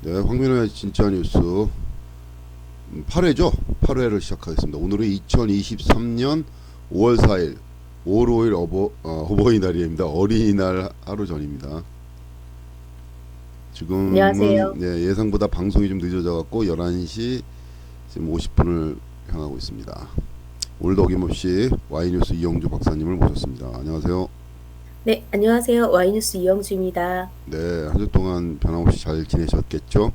네, 황민호의 진짜 뉴스 8회죠? 8회를 시작하겠습니다. 오늘은 2023년 5월 4일, 5월 5일 어버이날입니다. 어린이날 하루 전입니다. 지금은 안녕하세요. 예상보다 방송이 좀 늦어져 갖고 11시 지금 50분을 향하고 있습니다. 오늘도 어김없이 와이뉴스 이영주 박사님을 모셨습니다. 안녕하세요. 네, 안녕하세요. 와이뉴스 이영주입니다. 네, 한 주 동안 변함없이 잘 지내셨겠죠?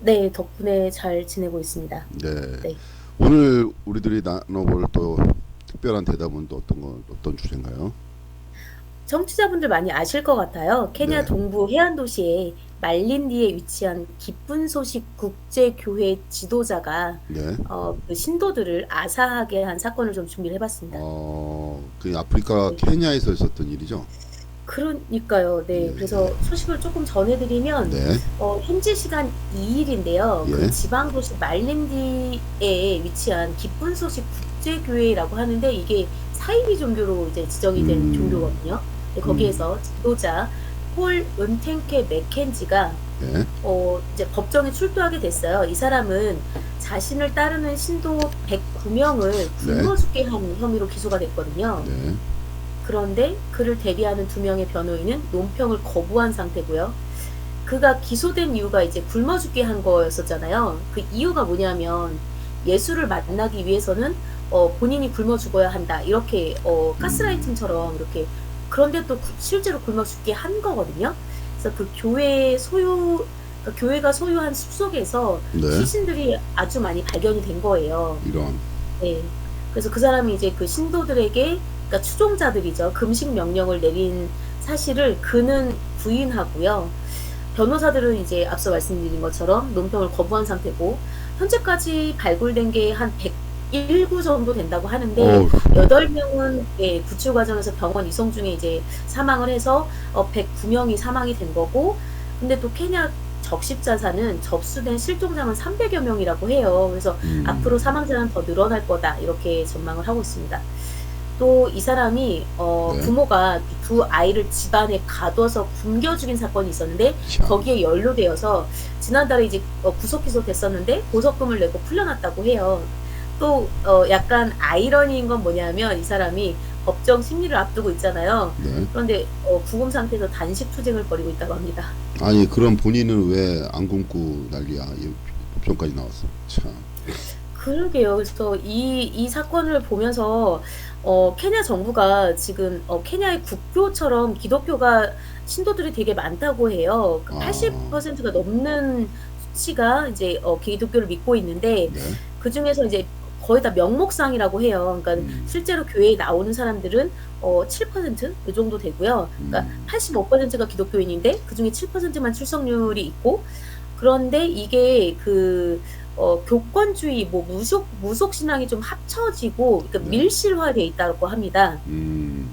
네, 덕분에 잘 지내고 있습니다. 네. 네. 오늘 우리들이 나눠볼 또 특별한 대답은 또 어떤 주제인가요? 청취자분들 많이 아실 것 같아요. 케냐 네, 동부 해안 도시의 말린디에 위치한 기쁜 소식 국제교회 지도자가 네. 그 신도들을 아사하게 한 사건을 좀 준비를 해봤습니다. 그 아프리카 네. 케냐에서 있었던 일이죠? 그러니까요. 네. 예, 그래서 소식을 조금 전해드리면, 네, 현지 시간 2일인데요. 그 예, 지방 도시 말린디에 위치한 기쁜 소식 국제교회라고 하는데 이게 사이비 종교로 이제 지정이 된 음, 종교거든요. 근데 음, 거기에서 지도자 폴 은탱케 맥켄지가 예, 이제 법정에 출두하게 됐어요. 이 사람은 자신을 따르는 신도 109명을 네, 굶어 죽게 한 혐의로 기소가 됐거든요. 네, 그런데 그를 대리하는 두 명의 변호인은 논평을 거부한 상태고요. 그가 기소된 이유가 이제 굶어 죽게 한 거였었잖아요. 그 이유가 뭐냐면 예수를 만나기 위해서는 본인이 굶어 죽어야 한다. 이렇게 음, 가스라이팅처럼 이렇게 그런데 또 실제로 굶어 죽게 한 거거든요. 그래서 그 교회 소유 그러니까 교회가 소유한 숲속에서 네, 시신들이 아주 많이 발견이 된 거예요. 이런, 네. 그래서 그 사람이 이제 그 신도들에게, 그러니까 추종자들이죠. 금식 명령을 내린 사실을 그는 부인하고요. 변호사들은 이제 앞서 말씀드린 것처럼 논평을 거부한 상태고, 현재까지 발굴된 게 한 101구 정도 된다고 하는데, 어우, 8명은 예, 구출 과정에서 병원 이송 중에 이제 사망을 해서 109명이 사망이 된 거고, 근데 또 케냐 적십자사는 접수된 실종자만 300여 명이라고 해요. 그래서 앞으로 음, 사망자는 더 늘어날 거다. 이렇게 전망을 하고 있습니다. 또 이 사람이 네, 부모가 두 아이를 집안에 가둬서 굶겨 죽인 사건이 있었는데 참, 거기에 연루되어서 지난달에 이제 구속 기소됐었는데 보석금을 내고 풀려났다고 해요. 또 약간 아이러니인 건 뭐냐면 이 사람이 법정 심리를 앞두고 있잖아요. 네. 그런데 구금 상태에서 단식 투쟁을 벌이고 있다고 합니다. 아니, 그럼 본인은 왜 안 굶고 난리야? 이 법정까지 나왔어. 참, 그러게요. 그래서 이 사건을 보면서 케냐 정부가 지금 케냐의 국교처럼 기독교가 신도들이 되게 많다고 해요. 그 아, 80%가 넘는 수치가 이제 기독교를 믿고 있는데 네, 그 중에서 이제 거의 다 명목상이라고 해요. 그러니까 음, 실제로 교회에 나오는 사람들은 7%이 정도 되고요. 그러니까 음, 85%가 기독교인인데 그 중에 7%만 출석률이 있고 그런데 이게 교권주의, 뭐, 무속 신앙이 좀 합쳐지고, 그러니까 네, 밀실화되어 있다고 합니다. 음.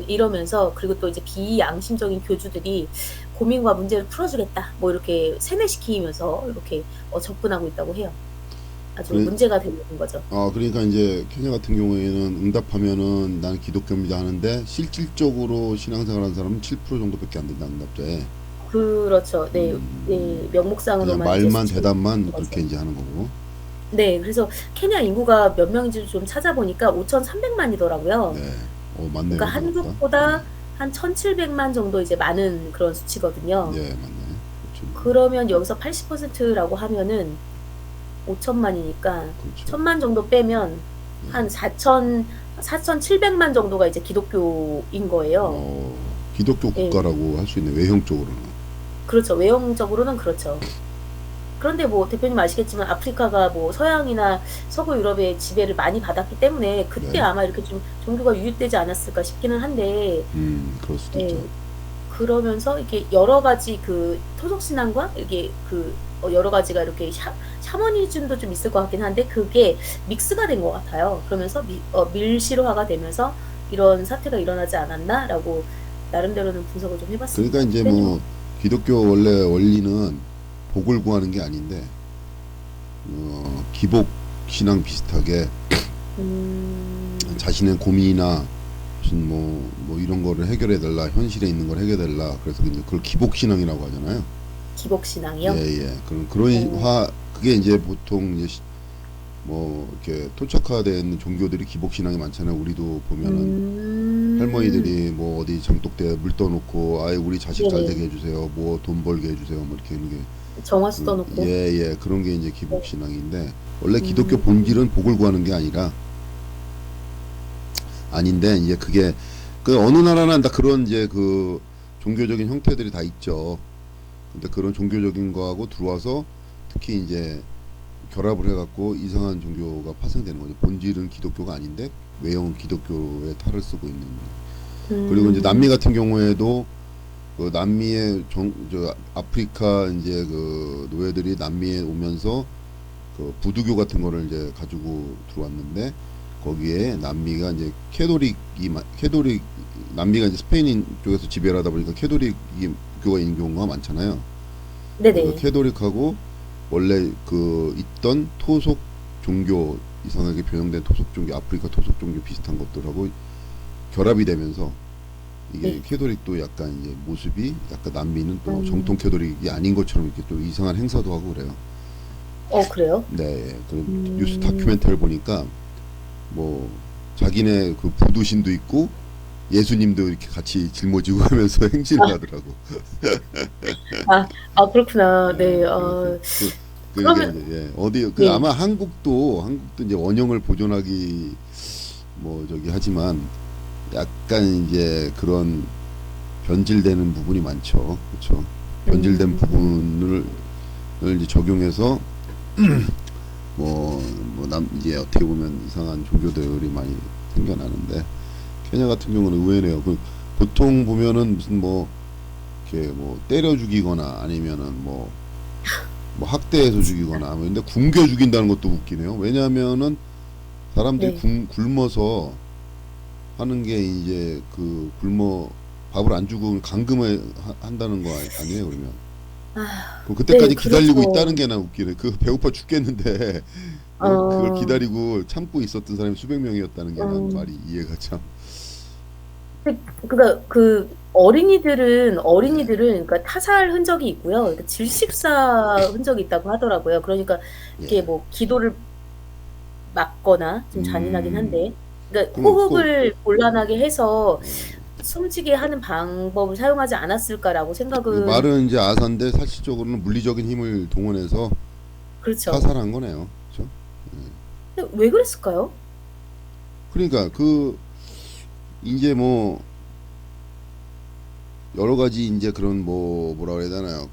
이러면서, 그리고 또 이제 비양심적인 교주들이 고민과 문제를 풀어주겠다, 뭐, 이렇게 세뇌시키면서 이렇게 접근하고 있다고 해요. 아주 그래, 문제가 되고 있는 거죠. 그러니까 이제 케냐 같은 경우에는 응답하면은 나는 기독교입니다 하는데 실질적으로 신앙생활하는 사람은 7% 정도밖에 안 된다 응답자에. 그렇죠. 네, 음, 네, 그냥 명목상으로만 이제 말만 수치를 대답만 그렇게 거죠. 이제 하는 거고. 네, 그래서 케냐 인구가 몇 명인지 좀 찾아보니까 5,300만이더라고요. 네, 그러니까 맞네요 생각보다. 네, 한국보다 한 1,700만 정도 이제 많은 그런 수치거든요. 네 맞네. 그렇죠. 그러면 여기서 80%라고 하면은 5천만이니까 그렇죠. 1,000만 정도 빼면 네. 한 4,700만 정도가 이제 기독교인 거예요. 기독교 예. 국가라고 할 수 있는 외형적으로는. 그렇죠. 외형적으로는 그렇죠. 그런데 뭐 대표님 아시겠지만 아프리카가 뭐 서양이나 서구 유럽의 지배를 많이 받았기 때문에 그때 네, 아마 이렇게 좀 종교가 유입되지 않았을까 싶기는 한데, 그럴 수도 있죠. 예. 그러면서 이렇게 여러 가지 그 토속 신앙과 이게 여러 가지가 이렇게 샤머니즘도 좀 있을 것 같긴 한데 그게 믹스가 된 것 같아요. 그러면서 밀실화가 되면서 이런 사태가 일어나지 않았나라고 나름대로는 분석을 좀 그러니까 해봤습니다. 이제 대표님, 뭐 기독교 원래 원리는 복을 구하는 게 아닌데 기복 신앙 비슷하게 음, 자신의 고민이나 무슨 뭐 이런 거를 해결해 달라 현실에 있는 걸 해결해 달라 그래서 이제 그걸 기복 신앙이라고 하잖아요. 기복 신앙이요? 예. 그런 어. 그게 이제 보통 이제 뭐 이렇게 토착화되어 있는 종교들이 기복 신앙이 많잖아요. 우리도 보면은 음. 할머니들이 뭐 어디 장독대에 물 떠놓고 아이 우리 자식 잘 네네. 되게 해주세요. 뭐 돈 벌게 해주세요. 뭐 이렇게 하는 게 정화 써 놓고. 그런 게 이제 기복 네. 신앙인데 원래 기독교 음. 본질은 복을 구하는 게 아닌데 이제 그게 그 어느 나라나 다 그런 이제 그 종교적인 형태들이 다 있죠. 근데 그런 종교적인 거하고 들어와서 특히 이제 결합을 해갖고 이상한 종교가 파생되는 거죠. 본질은 기독교가 아닌데 외형은 기독교의 탈을 쓰고 있는. 그리고 이제 남미 음. 같은 경우에도 그 남미의 저 아프리카 이제 그 노예들이 남미에 오면서 그 부두교 같은 거를 이제 가지고 들어왔는데 거기에 남미가 이제 캐도릭 남미가 이제 스페인 쪽에서 지배를 하다 보니까 캐도릭이 교가 있는 경우가 많잖아요. 그래서 네네. 캐도릭하고 원래 그 있던 토속 종교 이상하게 변형된 토속 종교 아프리카 토속 종교 비슷한 것들하고 결합이 되면서 이게 네. 캐도릭도 약간 이제 모습이 약간 남미는 또 정통 음. 캐도릭이 아닌 것처럼 이렇게 또 이상한 행사도 하고 그래요. 그래요? 네, 그 뉴스 음. 다큐멘터리를 보니까 뭐 자기네 그 부두신도 있고 예수님도 이렇게 같이 짊어지고 하면서 행진을 아. 하더라고. 그렇구나. 네. 이게 그러면 이제 어디 그 네. 아마 한국도 이제 원형을 보존하기 뭐 저기 하지만 약간 이제 그런 변질되는 부분이 많죠. 그렇죠. 변질된 음. 부분을 이제 적용해서 이제 어떻게 보면 이상한 종교들이 많이 생겨나는데 케냐 같은 경우는 의외네요. 보통 보면은 무슨 뭐 이렇게 뭐 때려 죽이거나 아니면은 뭐 학대해서 죽이거나 근데 굶겨 죽인다는 것도 웃기네요. 왜냐하면은 사람들이 네. 굶어서 하는 게 이제 그 굶어 밥을 안 주고 감금을 한다는 거 아니에요 그러면? 그럼 네. 그때까지 기다리고 있다는 그렇죠. 게 나 웃기네. 그 배고파 죽겠는데 그걸 어. 기다리고 참고 있었던 사람이 수백 명이었다는 게 난 음. 말이 이해가 참. 그러니까 그 예, 어린이들은 그러니까 타살 흔적이 있고요. 그러니까 질식사 흔적이 있다고 하더라고요. 그러니까 이게 예. 뭐 기도를 막거나 좀 잔인하긴 음, 한데 그러니까 그럼 꼭 호흡을 곤란하게 해서 어, 숨지게 하는 방법을 사용하지 않았을까라고 생각은. 말은 이제 아산데 사실적으로는 물리적인 힘을 동원해서 그렇죠. 타살한 거네요. 그렇죠? 근데 왜 그랬을까요? 그러니까 이제 뭐 여러 가지 이제 그런 뭐라 그래야 되나요?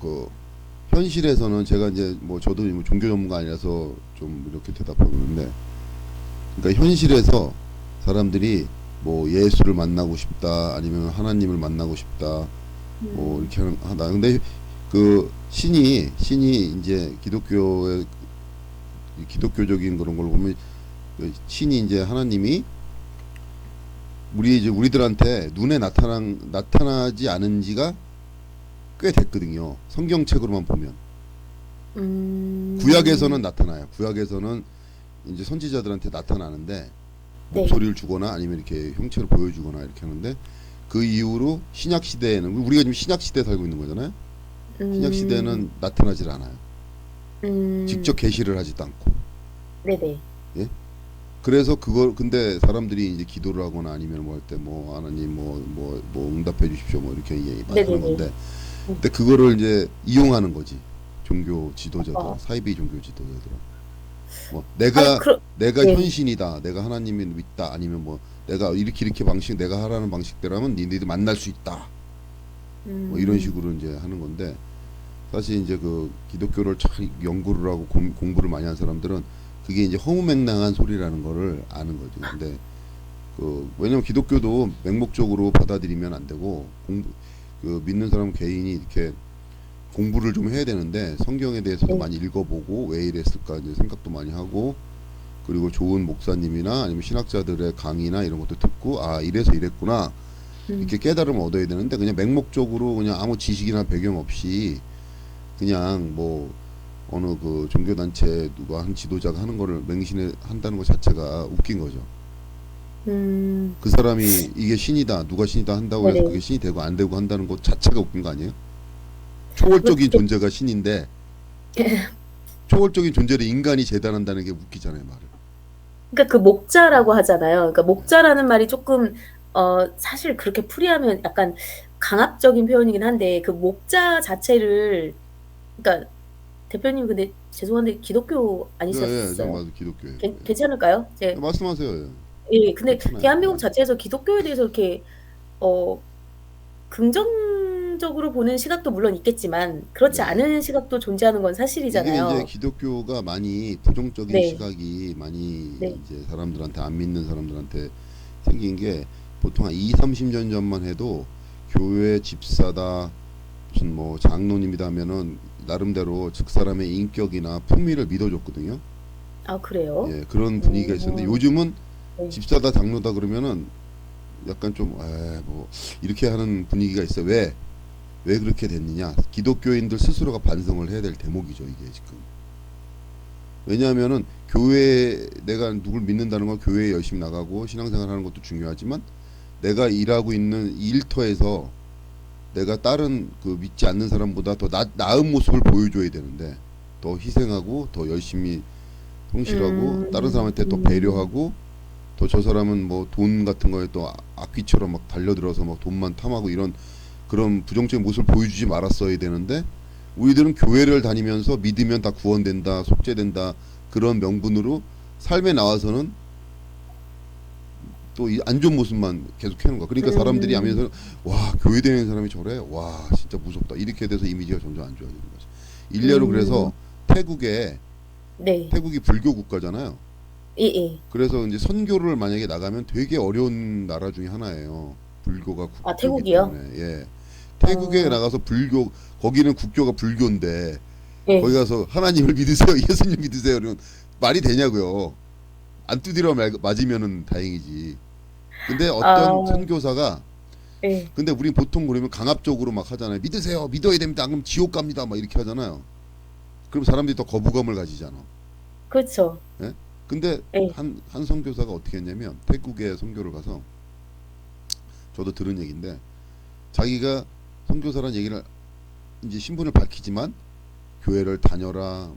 현실에서는 제가 이제 뭐 저도 뭐 종교 전문가 아니라서 좀 이렇게 대답하고 있는데 그러니까 현실에서 사람들이 뭐 예수를 만나고 싶다 아니면 하나님을 만나고 싶다 뭐 음. 이렇게 하다 근데 그 신이 이제 기독교적인 그런 걸 보면 그 신이 이제 하나님이 우리들한테 눈에 나타나지 않은 지가 꽤 됐거든요. 성경책으로만 보면 구약에서는 음. 나타나요. 구약에서는 이제 선지자들한테 나타나는데 네. 목소리를 주거나 아니면 이렇게 형체를 보여주거나 이렇게 하는데 그 이후로 신약 시대에는 우리가 지금 신약 시대에 살고 있는 거잖아요. 신약 음. 시대는 나타나질 않아요. 직접 음. 계시를 하지도 않고. 네네. 예? 그래서 그걸 근데 사람들이 이제 기도를 하거나 아니면 뭐 할 때 뭐 하나님 뭐 응답해 주십시오 뭐 이렇게 하는 네네네. 건데 음. 근데 그거를 이제 이용하는 거지. 종교 지도자들, 어. 사이비 종교 지도자들. 뭐 아니 내가 네. 현신이다. 내가 하나님이 있다. 아니면 뭐 내가 이렇게 방식 내가 하라는 방식대로면 니네들 만날 수 있다. 뭐 이런 음. 식으로 이제 하는 건데 사실 이제 그 기독교를 잘 연구를 하고 공부를 많이 한 사람들은 그게 이제 허무맹랑한 소리라는 거를 아는 거죠. 근데 왜냐면 기독교도 맹목적으로 받아들이면 안 되고 믿는 사람 개인이 이렇게 공부를 좀 해야 되는데 성경에 대해서도 네. 많이 읽어보고 왜 이랬을까 이제 생각도 많이 하고 그리고 좋은 목사님이나 아니면 신학자들의 강의나 이런 것도 듣고 아 이래서 이랬구나 음. 이렇게 깨달음을 얻어야 되는데 그냥 맹목적으로 그냥 아무 지식이나 배경 없이 그냥 뭐 어느 그 종교단체 누가 한 지도자가 하는 거를 맹신해 한다는 것 자체가 웃긴 거죠. 음. 그 사람이 이게 신이다 누가 신이다 한다고 해서 그게 네네. 신이 되고 안 되고 한다는 것 자체가 웃긴 거 아니에요? 초월적인 존재가 신인데 초월적인 존재를 인간이 재단한다는 게 웃기잖아요, 말을. 그러니까 그 목자라고 하잖아요. 그러니까 목자라는 말이 조금 사실 그렇게 풀이하면 약간 강압적인 표현이긴 한데 그 목자 자체를 그러니까 대표님 근데 죄송한데 기독교 예, 예, 저 아니셨어요? 맞아 기독교예요. 괜찮을까요? 예. 말씀하세요. 예. 예, 근데 괜찮아요. 대한민국 자체에서 기독교에 대해서 이렇게 어 긍정적으로 보는 시각도 물론 있겠지만 그렇지 네. 않은 시각도 존재하는 건 이게 이제 사실이잖아요. 기독교가 많이 부정적인 네, 시각이 많이 네, 이제 사람들한테 안 믿는 사람들한테 생긴 게 보통 한 2, 30년 전만 해도 교회 집사다 무슨 뭐 장로님이다 하면은 나름대로 즉 사람의 인격이나 품위를 믿어줬거든요. 아 그래요? 예, 그런 분위기가 있었는데 음, 요즘은 네. 집사다 장로다 그러면은 약간 좀 뭐 이렇게 하는 분위기가 있어요. 왜 그렇게 됐느냐? 기독교인들 스스로가 반성을 해야 될 대목이죠, 이게 지금. 왜냐하면은 교회 내가 누굴 믿는다는 건 교회에 열심히 나가고 신앙생활 하는 것도 중요하지만 내가 일하고 있는 이 일터에서 내가 다른 그 믿지 않는 사람보다 더 나은 모습을 보여줘야 되는데 더 희생하고 더 열심히 성실하고 다른 음, 사람한테 또 음, 배려하고 또 저 사람은 뭐 돈 같은 거에 또 악귀처럼 막 달려들어서 막 돈만 탐하고 이런 그런 부정적인 모습을 보여주지 말았어야 되는데 우리들은 교회를 다니면서 믿으면 다 구원된다 속죄된다 그런 명분으로 삶에 나와서는 또 이 안 좋은 모습만 계속 해는 거야. 그러니까 사람들이 음, 하면서 와 교회 다니는 사람이 저래 와 진짜 무섭다 이렇게 돼서 이미지가 점점 안 좋아지는 거지. 일례로 음, 그래서 태국에 네, 태국이 불교 국가잖아요. 예, 예. 그래서 이제 선교를 만약에 나가면 되게 어려운 나라 중에 하나예요. 불교가 아, 국교이기 태국이요? 때문에. 예. 태국에 어, 나가서 불교 거기는 국교가 불교인데 거기 예. 가서 하나님을 믿으세요. 예수님 믿으세요. 그러면 말이 되냐고요. 안 두드려 맞으면은 다행이지. 근데 어떤 아, 선교사가 예. 근데 우린 보통 그러면 강압적으로 막 하잖아요. 믿으세요. 믿어야 됩니다. 안 그럼 지옥 갑니다. 막 이렇게 하잖아요. 그럼 사람들이 더 거부감을 가지잖아. 그렇죠. 예? 근데 예. 한 선교사가 어떻게 했냐면 태국에 선교를 가서 저도 들은 얘기인데 자기가 선교사란 얘기를 이제 신분을 밝히지만 교회를 다녀라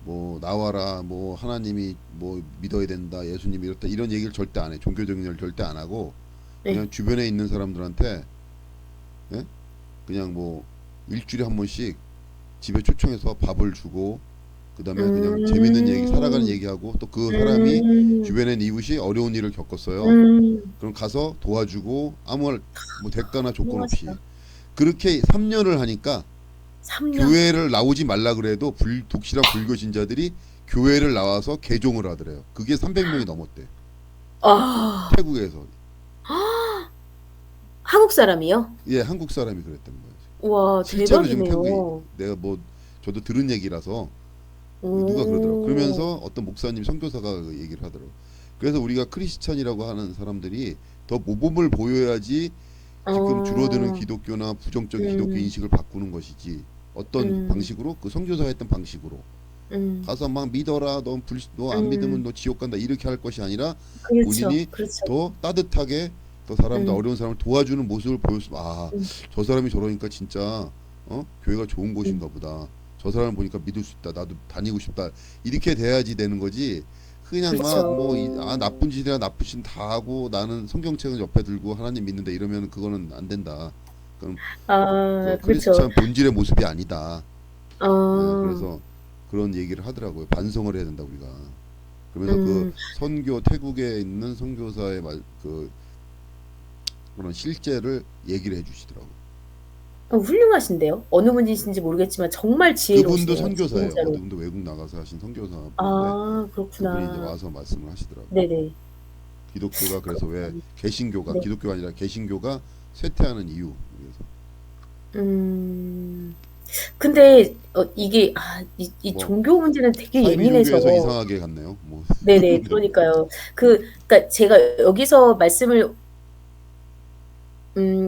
뭐 나와라 뭐 하나님이 뭐 믿어야 된다 예수님 이렇다 이런 얘기를 절대 안 해. 종교적인 걸 절대 안 하고 예. 그냥 주변에 있는 사람들한테 예? 그냥 뭐 일주일에 한 번씩 집에 초청해서 밥을 주고 그다음에 그냥 재밌는 얘기 살아가는 음, 얘기하고 또 그 사람이 음, 주변에 있는 이웃이 어려운 일을 겪었어요. 음, 그럼 가서 도와주고 아무 뭐 대가나 조건 없이 훌륭하시다. 그렇게 3년을 하니까 3년. 교회를 나오지 말라 그래도 독실한 불교 신자들이 교회를 나와서 개종을 하더래요. 그게 300명이 넘었대. 아, 태국에서. 한국 사람이요? 예, 한국 사람이 그랬던 거예요. 와, 실제로 지금 태국에 대박이네요. 내가 뭐 저도 들은 얘기라서 누가 그러더라고. 오, 그러면서 어떤 목사님 선교사가 그 얘기를 하더라고. 그래서 우리가 크리스찬이라고 하는 사람들이 더 모범을 보여야지 지금 줄어드는 어, 기독교나 부정적인 기독교 음, 인식을 바꾸는 것이지. 어떤 음, 방식으로 그 선교사가 했던 방식으로 음, 가서 막 믿어라 너 안 믿으면 음, 너 지옥 간다 이렇게 할 것이 아니라 그렇죠, 본인이 그렇죠. 더 따뜻하게 더 사람들 음, 어려운 사람을 도와주는 모습을 보였으면 음, 저 사람이 저러니까 진짜 교회가 좋은 음, 곳인가 보다 저 사람을 보니까 믿을 수 있다 나도 다니고 싶다 이렇게 돼야지 되는 거지 그냥 막 뭐 그렇죠. 나쁜 짓이라 나쁜 짓 다 하고 나는 성경책은 옆에 들고 하나님 믿는다 이러면 그거는 안 된다 그럼 아, 그 그렇죠. 크리스찬 본질의 모습이 아니다 예, 어, 그래서 그런 얘기를 하더라고요 반성을 해야 된다 우리가 그러면서 그 음, 선교 태국에 있는 선교사의 그 그런 실제를 얘기를 해주시더라고. 훌륭하신데요? 어느 분이신지 모르겠지만 정말 그분도 지혜로우시네요, 선교사예요. 진짜로. 그분도 외국 나가서 하신 선교사분인데 아, 그분이 이제 그렇구나. 와서 말씀을 하시더라고. 네네. 기독교가 그래서 왜 그렇구나. 개신교가 네. 기독교가 아니라 개신교가 쇠퇴하는 이유. 그래서 음, 근데, 이게, 이 뭐 종교 문제는 되게 사이비 예민해서. 종교에서 이상하게 갔네요. 뭐 네네, 그러니까요. 그러니까 제가 여기서 말씀을,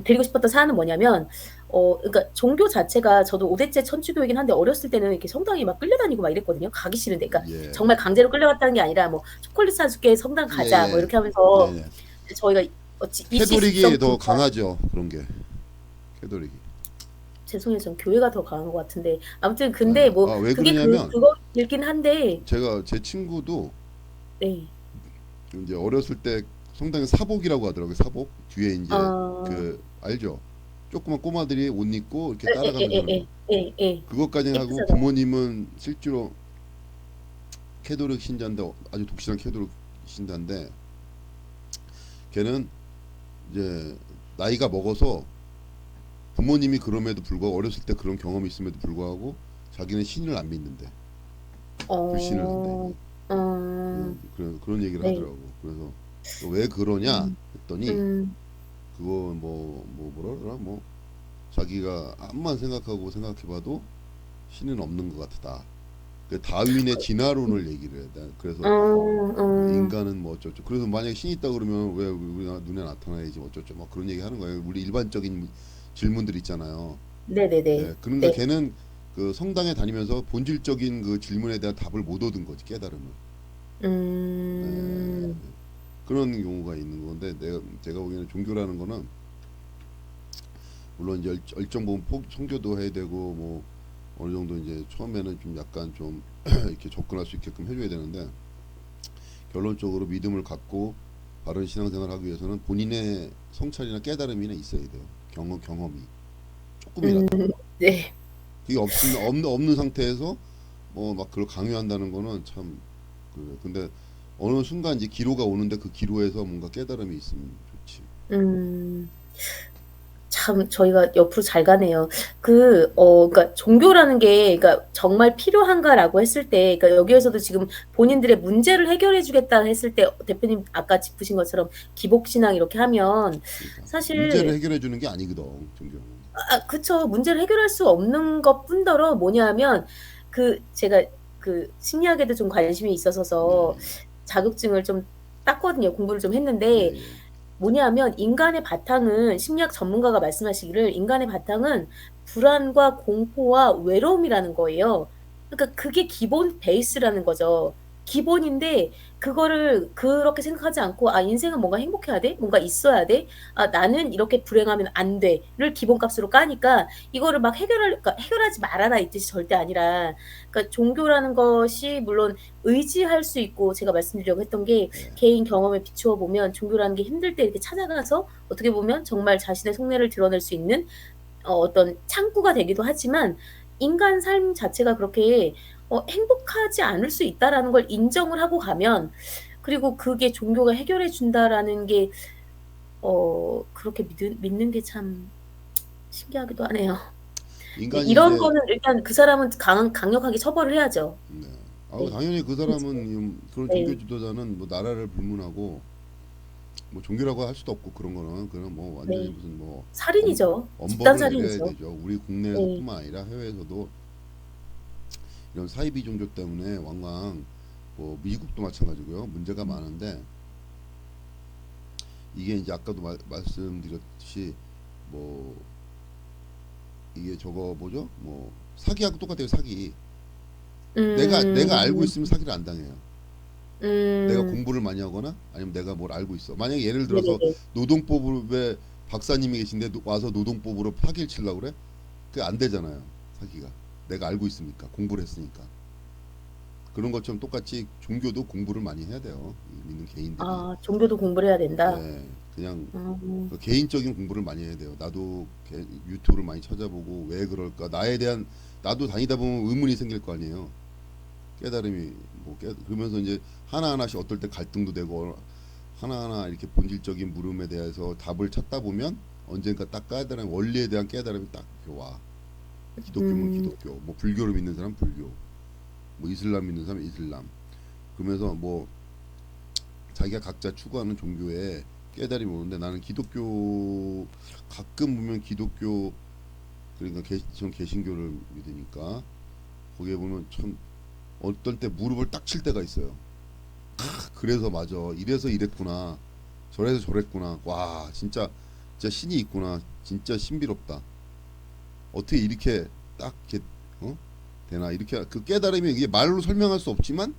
드리고 싶었던 사안은 뭐냐면, 그러니까 종교 자체가 저도 5대째 천주교이긴 한데 어렸을 때는 이렇게 성당에 막 끌려다니고 막 이랬거든요. 가기 싫은데. 그러니까 예. 정말 강제로 끌려갔다는 게 아니라 뭐 초콜릿 사줄게 성당 예, 가자 뭐 예. 이렇게 하면서 네네. 저희가 어찌 일시 캐도릭이 더 입성니까 강하죠. 그런 게. 캐도릭이. 죄송해요. 전 교회가 더 강한 것 같은데. 아무튼 근데 뭐 왜 그게 그러냐면 그거 읽긴 한데 제가 제 친구도 네. 이제 어렸을 때 성당에 사복이라고 하더라고요. 사복 뒤에 이제 아, 그 알죠? 조그만 꼬마들이 옷 입고 이렇게 따라가면서 하는 거. 예. 그것까지 하고 예쁘잖아요. 부모님은 실제로 캐도릭 신자인데 아주 독실한 캐도릭 신자인데 걔는 이제 나이가 먹어서 부모님이 그럼에도 불구하고 어렸을 때 그런 경험이 있음에도 불구하고 자기는 신을 안 믿는데 불신을 한대. 어, 어, 그런 얘기를 네. 하더라고. 그래서 왜 그러냐 음, 했더니 음, 그거 뭐라 그러나 뭐 자기가 암만 생각해봐도 신은 없는 것 같다. 그 다윈의 진화론을 얘기를 해. 그래서 인간은 뭐 어쩌죠. 그래서 만약에 신이 있다 그러면 왜 우리 눈에 나타나야지 뭐 어쩌죠. 막 그런 얘기 하는 거예요. 우리 일반적인 질문들 있잖아요. 네네네. 예, 그런데 네. 걔는 그 성당에 다니면서 본질적인 그 질문에 대한 답을 못 얻은 거지 깨달음을. 예, 음, 그런 경우가 있는 건데 제가 보기에는 종교라는 거는 물론 이제 열정 보면 성교도 해야 되고 뭐 어느 정도 이제 처음에는 좀 약간 좀 이렇게 접근할 수 있게끔 해줘야 되는데 결론적으로 믿음을 갖고 바른 신앙생활을 하기 위해서는 본인의 성찰이나 깨달음이나 있어야 돼요. 경험이 음, 조금이라도 네. 그게 없는 상태에서 뭐 막 그걸 강요한다는 거는 참 그래. 근데 어느 순간 이제 기로가 오는데 그 기로에서 뭔가 깨달음이 있으면 좋지. 음. 참 저희가 옆으로 잘 가네요. 그러니까 종교라는 게 그러니까 정말 필요한가라고 했을 때, 그러니까 여기에서도 지금 본인들의 문제를 해결해 주겠다 했을 때 대표님 아까 짚으신 것처럼 기복신앙 이렇게 하면 그러니까 문제를 사실 해결해 주는 게 아니거든 종교는. 그쵸. 문제를 해결할 수 없는 것뿐더러 뭐냐면 제가 심리학에도 좀 관심이 있어서 네, 자격증을 좀 땄거든요. 공부를 좀 예, 했는데 예. 뭐냐면 인간의 바탕은 심리학 전문가가 말씀하시기를 인간의 바탕은 불안과 공포와 외로움이라는 거예요. 그러니까 그게 기본 베이스라는 거죠. 기본인데 그거를 그렇게 생각하지 않고 아 인생은 뭔가 행복해야 돼? 뭔가 있어야 돼? 아 나는 이렇게 불행하면 안 돼.를 기본값으로 까니까 이거를 막 그러니까 해결하지 말아라 이 뜻이 절대 아니라 그러니까 종교라는 것이 물론 의지할 수 있고 제가 말씀드리려고 했던 게 예. 개인 경험에 비추어 보면 종교라는 게 힘들 때 이렇게 찾아가서 어떻게 보면 정말 자신의 속내를 드러낼 수 있는 어떤 창구가 되기도 하지만 인간 삶 자체가 그렇게 행복하지 않을 수 있다라는 걸 인정을 하고 가면 그리고 그게 종교가 해결해 준다라는 게 그렇게 믿는 게 참 신기하기도 하네요. 네, 인간이 이런 이제 거는 일단 그 사람은 강력하게 처벌을 해야죠. 네. 네. 당연히 그 사람은 그렇죠. 그런 종교 네. 지도자는 뭐 나라를 불문하고 뭐 종교라고 할 수도 없고 그런 거는 그냥 뭐 완전히 네. 무슨 뭐 살인이죠. 집단 엄벌을 내려야 살인이죠. 되죠. 우리 네. 국내에서뿐만 아니라 해외에서도 이런 사이비 종교 때문에 왕왕 뭐 미국도 마찬가지고요. 문제가 많은데 이게 이제 아까도 말씀드렸듯이 뭐 이게 저거 뭐죠? 뭐 사기하고 똑같아요. 사기. 내가 알고 음. 있으면 사기를 안 당해요. 내가 음. 공부를 많이 하거나 아니면 내가 뭘 알고 있어. 만약에 예를 들어서 네네네. 노동법에 박사님이 계신데 와서 노동법으로 사기를 치려고 그래? 그게 안 되잖아요. 사기가. 내가 알고 있으니까 공부를 했으니까. 그런 것처럼 똑같이 종교도 공부를 많이 해야 돼요. 믿는 개인들이. 아 종교도 공부를 해야 된다. 예, 그냥 음. 그 개인적인 공부를 많이 해야 돼요. 나도 유튜브를 많이 찾아보고 왜 그럴까? 나에 대한 나도 다니다 보면 의문이 생길 거 아니에요. 깨달음이 그러면서 이제 하나하나씩 어떨 때 갈등도 되고 하나하나 이렇게 본질적인 물음에 대해서 답을 찾다 보면 언젠가 딱 깨달음 원리에 대한 깨달음이 딱 이렇게 와. 기독교면 음. 기독교, 뭐 불교를 믿는 사람 불교, 뭐 이슬람 믿는 사람 이슬람. 그러면서 뭐 자기가 각자 추구하는 종교에 깨달음이 오는데 나는 기독교 가끔 보면 기독교 그러니까 전 개신교를 믿으니까 거기에 보면 참 어떤 때 무릎을 딱 칠 때가 있어요. 그래서 맞아. 이래서 이랬구나. 저래서 저랬구나. 와, 진짜 신이 있구나. 진짜 신비롭다. 어떻게 이렇게 딱 이렇게 되나 이렇게 그 깨달음이 이게 말로 설명할 수 없지만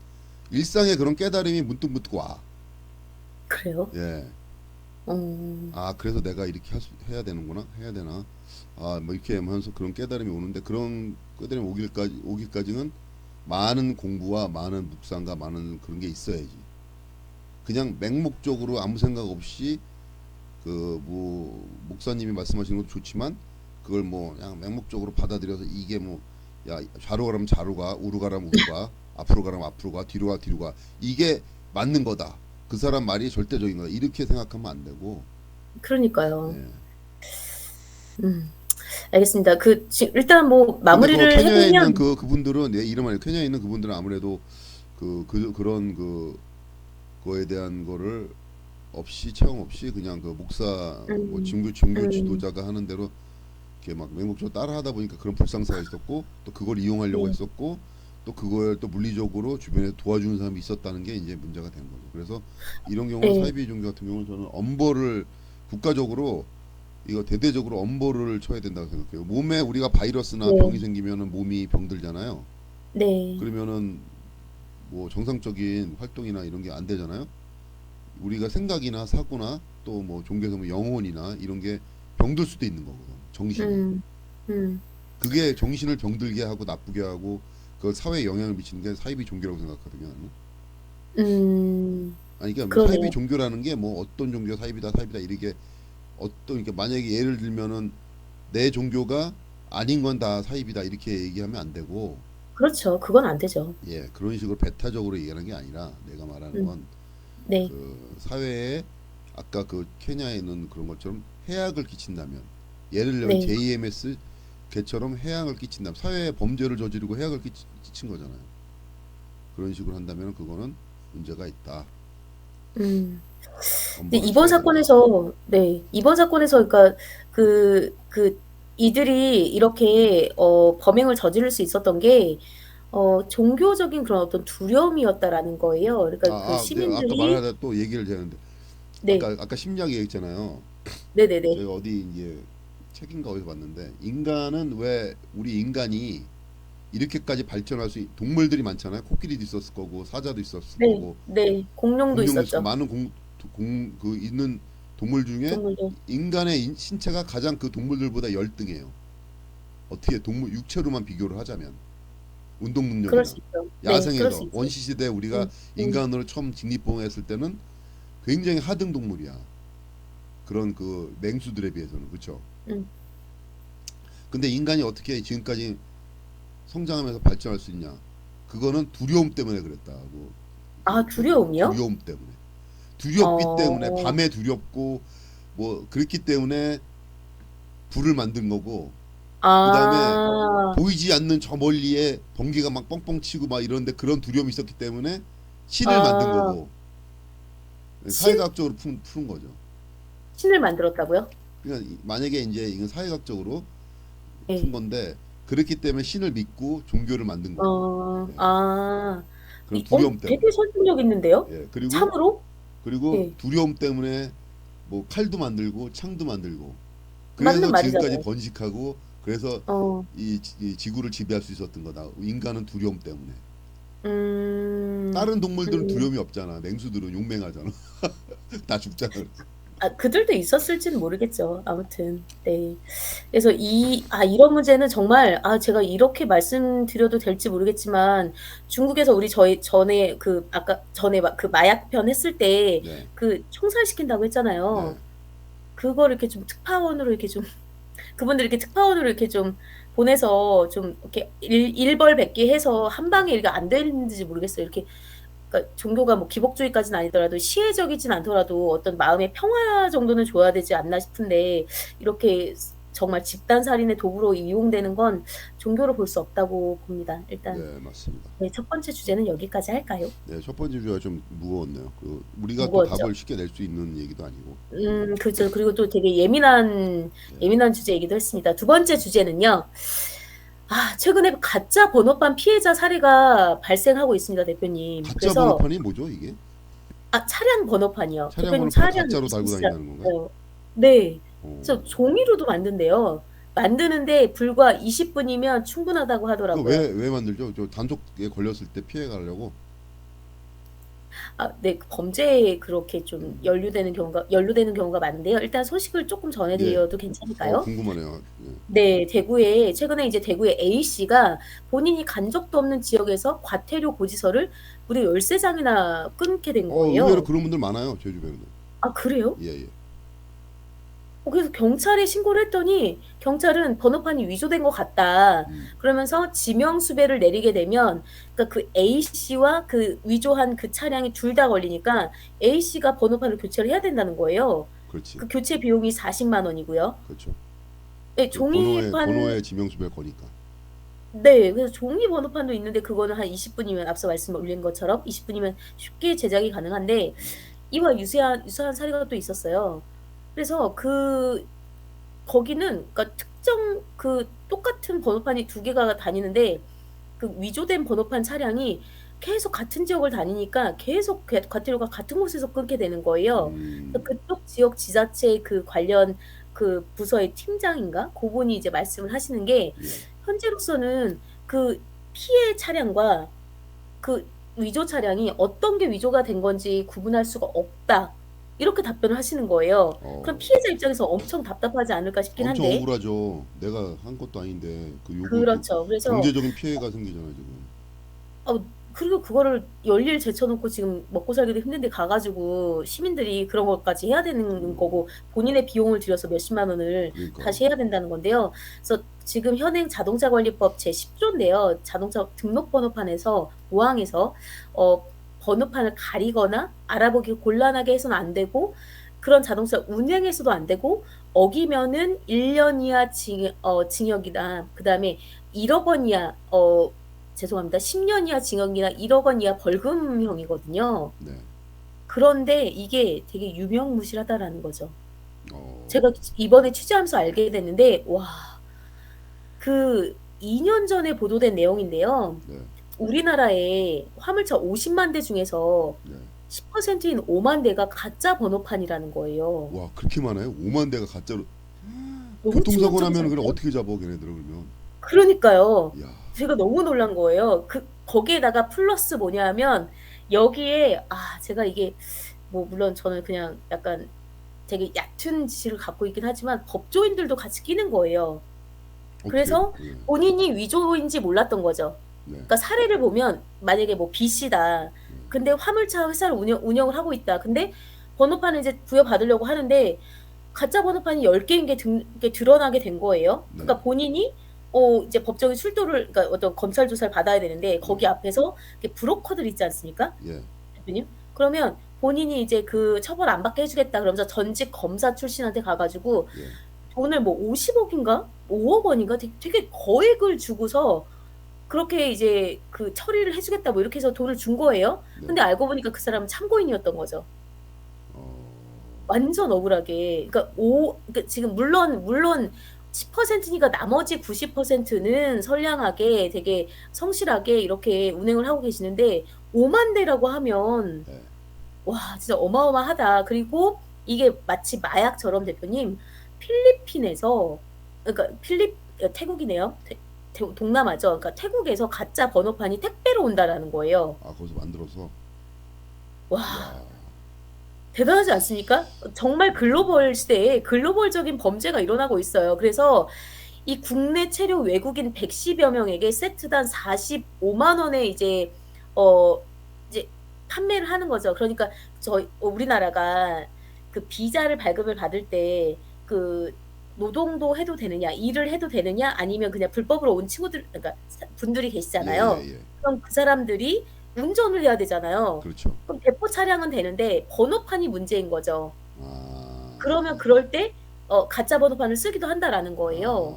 일상의 그런 깨달음이 문득문득 와. 그래요? 예. 음, 아, 그래서 내가 이렇게 해야 되는구나, 해야 되나, 아, 뭐 이렇게 하면서 그런 깨달음이 오는데, 그런 깨달음이 오기까지는 많은 공부와 많은 묵상과 많은 그런 게 있어야지. 그냥 맹목적으로 아무 생각 없이 그 뭐 목사님이 말씀하시는 것도 좋지만 그걸 뭐 그냥 맹목적으로 받아들여서 이게 뭐 야 좌로 가라면 좌로 가, 우로 가라면 우로 가, 앞으로 가라면 앞으로 가, 뒤로 가 뒤로 가, 이게 맞는 거다, 그 사람 말이 절대적인 거다, 이렇게 생각하면 안 되고. 그러니까요. 예. 음, 알겠습니다. 일단 뭐 근데 그 마무리를 케냐에 있는 해보면, 그분들은 내 이름 아니고 케냐에 있는 그분들은 아무래도 그런 거에 대한 거를 없이, 체험 없이 그냥 그 목사 뭐 음, 종교 음, 지도자가 하는 대로 이렇게 막 맹목적으로 따라하다 보니까 그런 불상사가 있었고, 또 그걸 이용하려고 네, 했었고, 또 그걸 또 물리적으로 주변에 도와주는 사람이 있었다는 게 이제 문제가 된 거죠. 그래서 이런 경우는 네, 사이비 종교 같은 경우는 저는 엄벌을 국가적으로 이거 대대적으로 엄벌을 쳐야 된다고 생각해요. 몸에 우리가 바이러스나 병이 네, 생기면은 몸이 병들잖아요. 네, 그러면은 뭐 정상적인 활동이나 이런 게 안 되잖아요. 우리가 생각이나 사고나 또 뭐 종교에서 뭐 영혼이나 이런 게 병들 수도 있는 거거든. 정신이. 음, 음, 그게 정신을 병들게 하고 나쁘게 하고 그 사회에 영향을 미치는 게 사이비 종교라고 생각하거든요. 나는. 아니 그러니까 뭐 사이비 그러네요. 종교라는 게 뭐 어떤 종교 사이비다 사이비다 이렇게 어떤, 이렇게 만약에 예를 들면은 내 종교가 아닌 건 다 사이비다 이렇게 얘기하면 안 되고, 그렇죠. 그건 안 되죠. 예, 그런 식으로 배타적으로 얘기하는 게 아니라 내가 말하는 음, 건 네, 그 사회에 아까 그 케냐에 있는 그런 것처럼 해악을 끼친다면, 예를 들면 네, JMS 개처럼 해악을 끼친다면 사회에 범죄를 저지르고 해악을 끼친 거잖아요. 그런 식으로 한다면 그거는 문제가 있다. 음. 근데 엄벌을 쳐야 된다. 이번 사건에서, 그러니까 그 이들이 이렇게 범행을 저지를 수 있었던 게 종교적인 그런 어떤 두려움이었다라는 거예요. 그러니까 그 네, 아까 시민들이, 말하다 또 얘기를 되는데, 네, 아까 심리학 얘기했잖아요. 네네네, 제가 어디 이제 책인가 어디서 봤는데, 인간은 왜 우리 인간이 이렇게까지 발전할 수 동물들이 많잖아요. 코끼리도 있었을 거고 사자도 있었을 네, 거고 네, 공룡도 공룡도 있고 있었죠. 많은 그 있는 동물 중에 동물도. 인간의 신체가 가장 그 동물들보다 열등해요. 어떻게 동물 육체로만 비교를 하자면 운동 그럴 능력이나 수 있죠. 네, 그럴 수 야생에서 있죠. 원시 시대 우리가 음, 음, 인간으로 처음 직립봉했을 때는 굉장히 하등 동물이야. 그런 그 맹수들에 비해서는, 그렇죠. 음. 근데 인간이 어떻게 지금까지 성장하면서 발전할 수 있냐? 그거는 두려움 때문에 그랬다고. 아, 두려움이요? 두려움 때문에. 두렵기 때문에, 어, 밤에 두렵고 뭐 그랬기 때문에 불을 만든 거고, 그 다음에 아, 보이지 않는 저 멀리에 번개가 막 뻥뻥 치고 막 이런데 그런 두려움이 있었기 때문에 신을 만든 아, 거고, 신? 사회과학적으로 푸는 거죠. 신을 만들었다고요? 그러니까 만약에 이제 이건 사회학적으로 푼 네. 건데, 그렇기 때문에 신을 믿고 종교를 만든 거고. 예. 아, 그런 두려움 때문에. 되게 설득력 있는데요? 예. 참으로? 그리고 예. 두려움 때문에 뭐 칼도 만들고 창도 만들고, 맞는 그래서 지금까지 말이잖아요. 번식하고, 그래서 어, 이 지구를 지배할 수 있었던 거다. 인간은 두려움 때문에. 음, 다른 동물들은 음. 두려움이 없잖아. 맹수들은 용맹하잖아. 다 죽잖아. 그래서. 아, 그들도 있었을지는 모르겠죠. 아무튼, 네. 그래서 이런 문제는 정말, 제가 이렇게 말씀드려도 될지 모르겠지만, 중국에서 저희 전에 아까 전에 그 마약편 했을 때, 네, 총살시킨다고 했잖아요. 네, 그거를 이렇게 좀 특파원으로 이렇게 좀 그분들 이렇게 특파원으로 이렇게 좀 보내서 좀 이렇게 일벌백계 해서 한 방에 이게 안 되는지 모르겠어요. 이렇게 그러니까 종교가 뭐 기복주의까지는 아니더라도 시혜적이진 않더라도 어떤 마음의 평화 정도는 줘야 되지 않나 싶은데 이렇게 정말 집단 살인의 도구로 이용되는 건 종교로 볼 수 없다고 봅니다. 일단 네, 맞습니다. 네, 첫 번째 주제는 여기까지 할까요? 네, 첫 번째 주제가 좀 무거웠네요. 우리가 또 무거웠죠. 답을 쉽게 낼 수 있는 얘기도 아니고. 그렇죠. 그리고 또 되게 네. 예민한 주제이기도 했습니다. 두 번째 주제는요. 최근에 가짜 번호판 피해자 사례가 발생하고 있습니다, 대표님. 가짜 그래서 번호판이 뭐죠, 이게? 차량 번호판이요. 차량 대표님 번호판을 차량 가짜로 달고 다닌다는 건가요? 있으시잖아요. 네. 그래서 어. 종이로도 만든대요. 만드는데 불과 20분이면 충분하다고 그거 하더라고요. 왜 만들죠? 저 단속에 걸렸을 때 피해 가려고. 네. 범죄에 그렇게 좀 연루되는 경우가 많은데요. 일단 소식을 쪼끔 전해 예. 드려도 괜찮을까요? 궁금하네요. 예. 네. 최근에 이제 대구의 A씨가 본인이 간 적도 없는 지역에서 과태료 고지서를 무려 13장이나 끊게 된 의외로 거예요. 그런 분들 많아요. 제 주변에도. 아 그래요? 예. 그래서 경찰에 신고를 했더니 경찰은 번호판이 위조된 것 같다. 음. 그러면서 지명수배를 내리게 되면 그러니까 그 A씨와 그 위조한 그 차량이 둘 다 걸리니까 A씨가 번호판을 교체를 해야 된다는 거예요. 그렇지. 그 교체 비용이 40만 원이고요. 그렇죠. 예 그 번호에 종이판 지명수배를 거니까. 네. 그래서 종이 번호판도 있는데 그거는 한 20 분이면 앞서 말씀 올린 것처럼 20 분이면 쉽게 제작이 가능한데 이와 유사한 사례가 또 있었어요. 그래서 거기는 그러니까 특정 그 똑같은 번호판이 두 개가 다니는데 그 위조된 번호판 차량이 계속 같은 지역을 다니니까 계속 과태료가 같은 곳에서 끊게 되는 거예요. 그래서 음. 그쪽 지역 지자체 그 관련 그 부서의 팀장인가 그분이 이제 말씀을 하시는 게 예. 현재로서는 그 피해 차량과 그 위조 차량이 어떤 게 위조가 된 건지 구분할 수가 없다. 이렇게 답변을 하시는 거예요. 그럼 피해자 입장에서 엄청 답답하지 않을까 싶긴 엄청 한데 억울하죠. 내가 한 것도 아닌데 그렇죠. 그래서 경제적인 피해가 생기잖아요, 지금. 그리고 그거를 열일 제쳐놓고 지금 먹고 살기도 힘든데 가 가지고 시민들이 그런 것까지 해야 되는 거고 본인의 비용을 들여서 몇십만 원을 그러니까. 다시 해야 된다는 건데요. 그래서 지금 현행 자동차관리법 제10조인데요. 자동차 등록번호판에서 보항에서 번호판을 가리거나 알아보기 곤란하게 해서는 안 되고 그런 자동차 운행해서도 안 되고 어기면은 1년 이하 징역이나 그다음에 1억 원 이하 죄송합니다. 10년 이하 징역이나 1억 원 이하 벌금형이거든요. 네. 그런데 이게 되게 유명무실하다라는 거죠. 어. 제가 이번에 취재하면서 알게 됐는데 와 그 2년 전에 보도된 내용인데요. 네. 우리나라에 화물차 50만 대 중에서 네. 10%인 5만 대가 가짜 번호판이라는 거예요. 와, 그렇게 많아요? 5만 대가 가짜로. 너무 교통사고 나면 충격적이지 그걸 않나요? 어떻게 잡아 걔네들을 그러면? 그러니까요. 야. 제가 너무 놀란 거예요. 거기에다가 플러스 뭐냐면 여기에 제가 이게 뭐 물론 저는 그냥 약간 되게 얕은 지식을 갖고 있긴 하지만 법조인들도 같이 끼는 거예요. 어떻게요? 그래서 예. 본인이 위조인지 몰랐던 거죠. 네. 그러니까 사례를 보면 만약에 뭐 B씨다. 근데 화물차 회사를 운영을 하고 있다. 근데 번호판을 이제 부여받으려고 하는데 가짜 번호판이 10개인 게 이게 드러나게 된 거예요. 네. 그러니까 본인이 이제 법적인 출두를 그러니까 어떤 검찰 조사를 받아야 되는데 거기 앞에서 이렇게 브로커들 있지 않습니까? 예. 대표님? 그러면 본인이 이제 그 처벌 안 받게 해 주겠다 그러면서 전직 검사 출신한테 가 가지고 예. 돈을 뭐 50억 인가 5억 원인가 되게 거액을 주고서 그렇게 이제 그 처리를 해 주겠다 뭐 이렇게 해서 돈을 준 거예요. 네. 근데 알고 보니까 그 사람은 참고인이었던 거죠. 어. 완전 억울하게. 그러니까 지금 물론 10% 니까 나머지 90%는 선량하게 되게 성실하게 이렇게 운행을 하고 계시는데 5만 대라고 하면 네. 와 진짜 어마어마하다. 그리고 이게 마치 마약처럼 대표님 필리핀에서 그러니까 태국이네요. 동남아죠. 그러니까 태국에서 가짜 번호판이 택배로 온다라는 거예요. 거기서 만들어서. 와. 야. 대단하지 않습니까? 정말 글로벌 시대에 글로벌적인 범죄가 일어나고 있어요. 그래서 이 국내 체류 외국인 110여 명에게 세트당 45만 원에 이제 판매를 하는 거죠. 그러니까 우리나라가 그 비자를 발급을 받을 때 그 노동도 해도 되느냐, 일을 해도 되느냐, 아니면 그냥 불법으로 온 친구들, 그러니까 분들이 계시잖아요. 예. 그럼 그 사람들이 운전을 해야 되잖아요. 그렇죠. 그럼 대포 차량은 되는데 번호판이 문제인 거죠. 아. 그러면 그럴 때 가짜 번호판을 쓰기도 한다라는 거예요.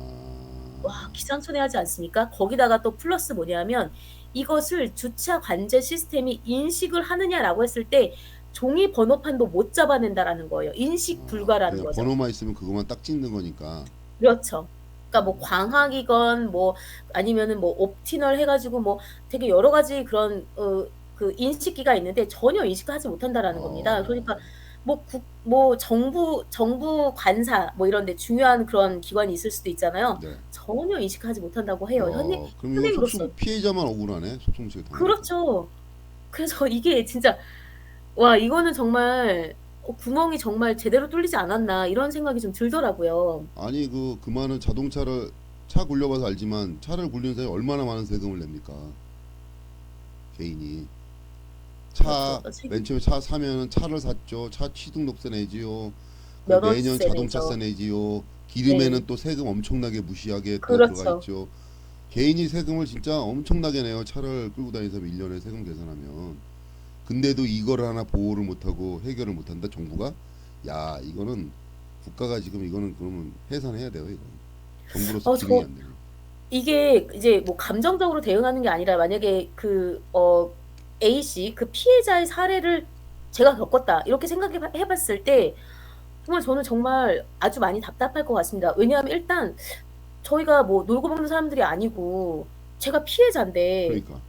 와 기상천외하지 않습니까? 거기다가 또 플러스 뭐냐면 이것을 주차 관제 시스템이 인식을 하느냐라고 했을 때 종이 번호판도 못 잡아낸다라는 거예요. 인식 불가라는 그냥 거죠. 번호만 있으면 그것만 딱 찍는 거니까. 그렇죠. 그러니까 뭐 광학이건 뭐 아니면은 뭐 옵티널 해 가지고 뭐 되게 여러 가지 그런 그 인식기가 있는데 전혀 인식하지 못한다라는 겁니다. 그러니까 뭐 정부 관사 뭐 이런 데 중요한 그런 기관이 있을 수도 있잖아요. 네. 전혀 인식하지 못한다고 해요. 그럼 이건 현행으로서. 피해자만 억울하네. 소송식에 당하니까. 그렇죠. 그래서 이게 진짜 와, 이거는 정말 구멍이 정말 제대로 뚫리지 않았나 이런 생각이 좀 들더라고요. 아니 그 많은 자동차를 차 굴려봐서 알지만 차를 굴리는 사람이 얼마나 많은 세금을 냅니까? 개인이. 그렇죠. 차 맨 처음에 차 사면은 차를 샀죠. 차 취등록세 내지요. 그 매년 면허세 자동차세 내죠. 내지요. 네. 기름에는 또 세금 엄청나게 무시하게 또 들어가 그렇죠. 있죠. 개인이 세금을 진짜 엄청나게 내요. 차를 끌고 다니면서 1년에 세금 계산하면. 근데도 이걸 하나 보호를 못하고 해결을 못한다 정부가. 야 이거는 국가가 지금 이거는 그러면 해산해야 돼요. 이거 정부로서 기능이 저 안 돼요. 이게 이제 뭐 감정적으로 대응하는 게 아니라 만약에 A 씨 그 피해자의 사례를 제가 겪었다 이렇게 생각해 봤을 때 정말 저는 정말 아주 많이 답답할 것 같습니다. 왜냐하면 일단 저희가 뭐 놀고 먹는 사람들이 아니고 제가 피해자인데 그러니까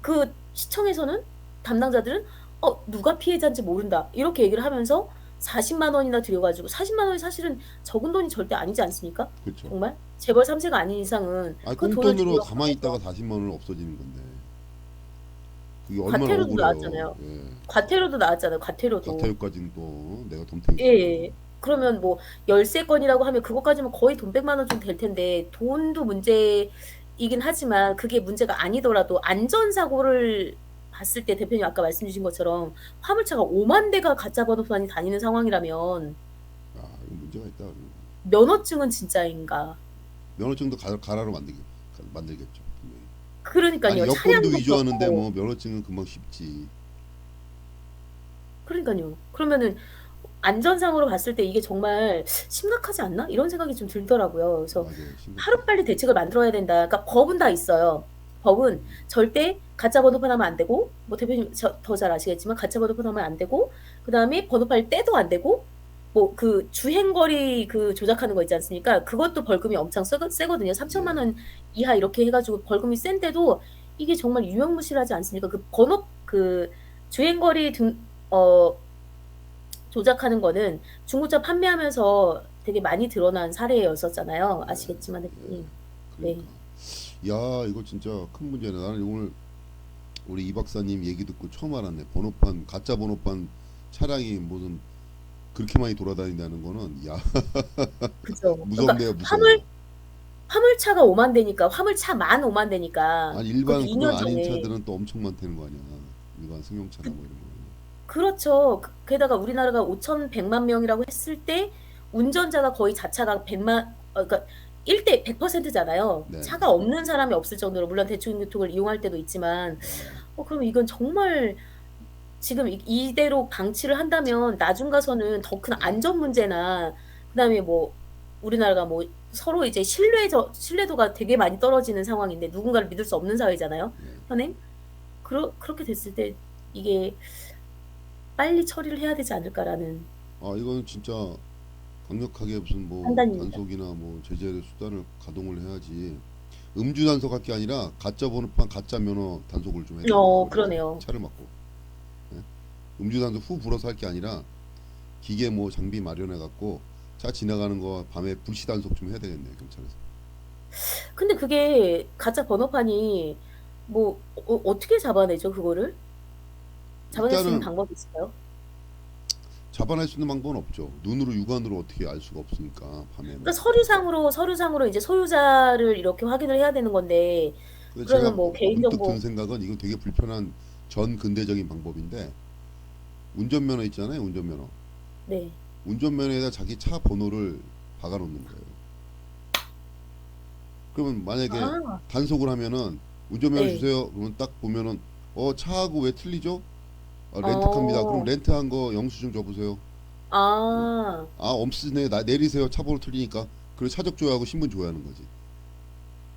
그 시청에서는 담당자들은 누가 피해자인지 모른다 이렇게 얘기를 하면서 40만 원이나 들여 가지고 40만 원이 사실은 적은 돈이 절대 아니지 않습니까? 그렇죠. 정말 재벌 3 세가 아닌 이상은 아 그 돈을 꽁돈으로 들여서 가만히 있다가 40만 원 없어지는 건데 그게 얼마나 과태료도 억울해요. 나왔잖아요. 예. 과태료도 나왔잖아요, 과태료도. 과태료까지는 또 내가 덤탱이 예예. 그러면 뭐 열세 건이라고 하면 그것까지면 거의 돈 100만 원 좀 될 텐데 돈도 문제이긴 하지만 그게 문제가 아니더라도 안전사고를 봤을 때 대표님 아까 말씀 주신 것처럼 화물차가 50,000 대가 가짜 번호판이 다니는 상황이라면 아 이거 문제가 있다. 면허증은 진짜인가? 면허증도 가라로 만들겠죠. 분명히. 아니 그러니깐요. 여권도 차량도 위조하는데 그렇고. 뭐 면허증은 금방 쉽지. 그러니깐요. 그러면은 안전상으로 봤을 때 이게 정말 심각하지 않나? 이런 생각이 좀 들더라고요. 그래서 맞아요. 심각해요. 하루빨리 대책을 만들어야 된다. 그러니까 법은 다 있어요. 법은 절대 가짜 번호판 하면 안 되고, 뭐 대표님 더 잘 아시겠지만 가짜 번호판 하면 안 되고, 그다음에 번호판을 떼도 안 되고, 뭐 그 주행거리 그 조작하는 거 있지 않습니까? 그것도 벌금이 엄청 세거든요. 3천만 예. 원 이하 이렇게 해가지고 벌금이 센데도 이게 정말 유명무실하지 않습니까? 그 번호 그 주행거리 조작하는 거는 중고차 판매하면서 되게 많이 드러난 사례였었잖아요. 예. 아시겠지만 예. 대표님. 네. 그러니까. 야 이거 진짜 큰 문제네. 나는 오늘 우리 이 박사님 얘기 듣고 처음 알았네. 번호판 가짜 번호판 차량이 무슨 그렇게 많이 돌아다닌다는 거는 야 그죠. 그러니까 무섭네요. 화물 무서워. 화물차가 50,000 대니까 화물차만 50,000 대니까 아니 그것도 일반 2 그런 년 아닌 전에 차들은 또 엄청 많다는 거 아니야. 일반 승용차나 뭐 이런 거. 그렇죠. 게다가 우리나라가 5,100만 명이라고 했을 때 운전자가 거의 자차가 100만 그러니까 1대 100%잖아요. 네. 차가 없는 사람이 없을 정도로 물론 대중교통을 이용할 때도 있지만 그럼 이건 정말 지금 이대로 방치를 한다면 나중 가서는 더 큰 안전 문제나 그다음에 뭐 우리나라가 뭐 서로 이제 신뢰도가 되게 많이 떨어지는 상황인데 누군가를 믿을 수 없는 사회잖아요, 네. 현행. 그렇게 됐을 때 이게 '빨리 처리를 해야 되지 않을까.'라는 아 이거는 진짜 강력하게 무슨 뭐 판단입니다. 단속이나 뭐 제재 수단을 가동을 해야지. 음주 단속할 게 아니라 가짜 번호판 가짜 면허 단속을 좀 해야 되겠네. 그래서 그러네요. 차를 막고. 예? 음주 단속 후 불어서 할 게 아니라 기계 뭐 장비 마련해 갖고 차 지나가는 거 밤에 불시 단속 좀 해야 되겠네 경찰에서. 근데 그게 가짜 번호판이 뭐 어떻게 잡아내죠, 그거를? 잡아낼 수 있는 일단은 방법이 있을까요? 잡아낼 수 있는 방법은 없죠. 눈으로 육안으로 어떻게 알 수가 없으니까 그러니까 밤에는. 서류상으로 이제 소유자를 이렇게 확인을 해야 되는 건데 근데 제가 그러면 뭐 문득 드는 개인정보 생각은 이건 되게 불편한 전 근대적인 방법인데 운전면허 있잖아요. 운전면허. 네. 운전면허에다 자기 차 번호를 박아 놓는 거예요. 그러면 만약에 아. 단속을 하면은 운전면허 네. 주세요. 그러면 딱 보면은 차하고 왜 틀리죠? 렌트카입니다. 그럼 어. 렌트한 거 영수증 줘보세요. 아. 아 없으네. 나 내리세요. 차 번호 틀리니까. 그리고 차적 조회하고 신분 조회하는 거지.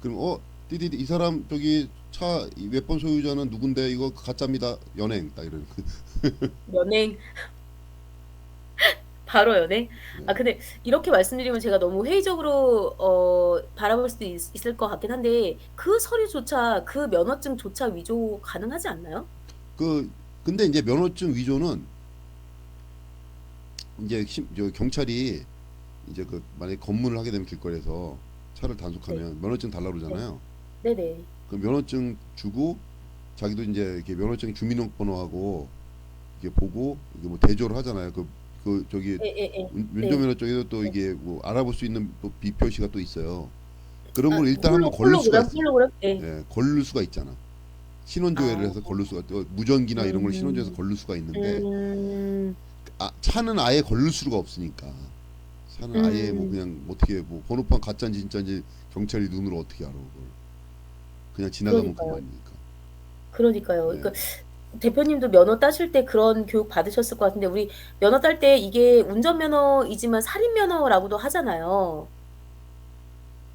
그럼 띠디디 이 사람 저기 차 몇 번 소유자는 누군데 이거 가짜입니다. 연행 딱 이러는 거. 연행. 바로 연행? 네. 근데 이렇게 말씀드리면 제가 너무 회의적으로 바라볼 수도 있을 것 같긴 한데 그 서류조차 그 면허증조차 위조 가능하지 않나요? 그 근데 이제 면허증 위조는 이제 저 경찰이 이제 그 만약에 검문을 하게 되면 길거리에서 차를 네. 단속하면 면허증 달라 네. 그러잖아요. 네네. 그 면허증 주고 자기도 이제 이렇게 면허증 주민등록번호하고 이게 보고 이게 뭐 대조를 하잖아요. 그 저기 예, 예, 예. 네. 운전면허 쪽에도 또 네. 이게 뭐 알아볼 수 있는 또 비표시가 또 있어요. 그런 아, 걸 일단 한번 걸를 수가 있어. 홀로그램? 예. 예, 걸를 수가 있잖아. 신원 조회를 아, 해서 걸를 수가 또 무전기나 이런 걸 신원 조회해서 음, 걸를 수가 있는데 음, 차는 아예 걸를 수가 없으니까. 차는 아예 뭐 음, 그냥 어떻게 뭐 번호판 가짜인지 진짜인지 경찰이 눈으로 어떻게 알아 그걸. 그냥 지나가면 그러니까요. 그만이니까. 그러니까요. 네, 그러니까 대표님도 면허 따실 때 그런 교육 받으셨을 것 같은데, 우리 면허 딸 때 이게 운전면허이지만 살인면허라고도 하잖아요.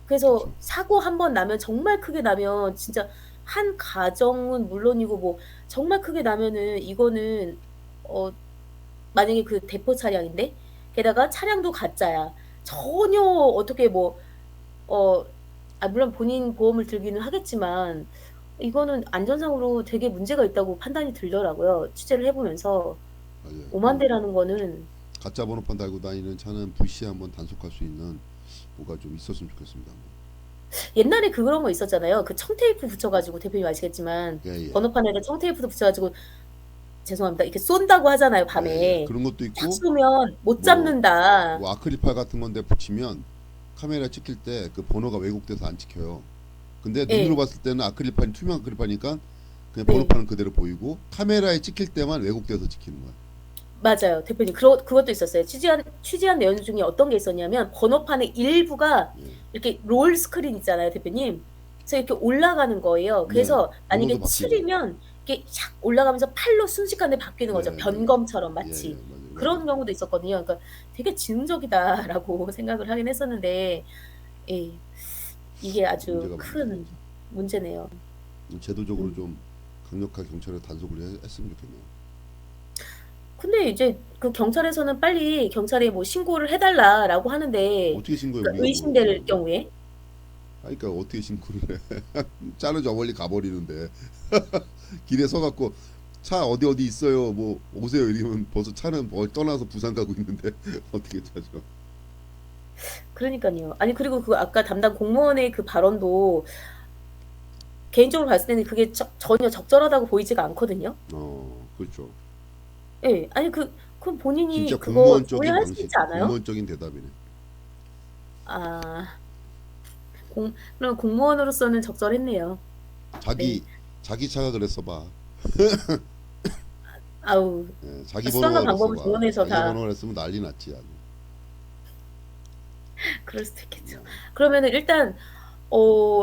그래서 그렇죠. 사고 한 번 나면, 정말 크게 나면, 진짜 한 가정은 물론이고, 뭐, 정말 크게 나면은, 이거는, 어, 만약에 그 대포 차량인데, 게다가 차량도 가짜야. 전혀 어떻게 뭐, 어, 물론 본인 보험을 들기는 하겠지만, 이거는 안전상으로 되게 문제가 있다고 판단이 들더라고요. 취재를 해보면서. 맞아요. 5만 대라는 거는, 가짜 번호판 달고 다니는 차는 불시에 한번 단속할 수 있는 뭐가 좀 있었으면 좋겠습니다. 옛날에 그런 거 있었잖아요. 그 청테이프 붙여가지고, 대표님 아시겠지만, 예, 예. 번호판에다 청테이프도 붙여가지고, 죄송합니다. 이렇게 쏜다고 하잖아요, 예, 예. 밤에. 그런 것도 탁 있고 쏘면 못 뭐, 잡는다. 뭐 아크릴팔 같은 건데 붙이면 카메라 찍힐 때 그 번호가 왜곡돼서 안 찍혀요. 근데 눈으로 예, 봤을 때는 아크릴판이 투명 아크릴판이니까 그냥 네. 번호판은 그대로 보이고 카메라에 찍힐 때만 왜곡돼서 찍히는 거야. 맞아요. 대표님. 그것도 있었어요. 취재한 내용 중에 어떤 게 있었냐면, 번호판의 일부가 예. 이렇게 롤 스크린 있잖아요, 대표님. 그래서 이렇게 올라가는 거예요. 네. 그래서 번호도 만약에 바뀌고. 7이면 이게 샥 올라가면서 8로 순식간에 바뀌는 네, 거죠. 네. 변검처럼 예, 예. 마치. 맞아요. 맞아요. 그런 경우도 있었거든요. 그러니까 되게 지능적이다라고 생각을 하긴 했었는데, 예, 이게 아주 문제가 많네, 큰 진짜. 문제네요. 제도적으로 음. 좀 강력하게 경찰에 단속을 했으면 좋겠네요. 근데 이제 그 경찰에서는 빨리 경찰에 뭐 신고를 해달라라고 하는데, 어떻게 신고해 그러니까 우리가 뭘 의심될 어쩌라고. 경우에. 그러니까 어떻게 신고를 해. 차는 저 멀리 가버리는데 길에 서갖고 차 어디 있어요 뭐 오세요 이러면 벌써 차는 떠나서 부산 가고 있는데 어떻게 차죠. 그러니까요. 아니, 그리고 그 아까 담당 공무원의 그 발언도 개인적으로 봤을 때는 그게 전혀 적절하다고 보이지가 않거든요. 그렇죠. 예. 아니, 그 진짜 본인이 그거 공무원적인 조회할 수 방식 있지 않아요? 공무원적인 대답이네. 아, 그럼 공무원으로서는 적절했네요. 네. 자기 자기 차가 그랬어 봐. 아우, 예, 자기 수단과 번호가 그랬어 방법을 봐. 동원해서 자기 다 번호가 그랬으면 난리 났지 아주. 그럴 수도 있겠죠. 네. 그러면은 일단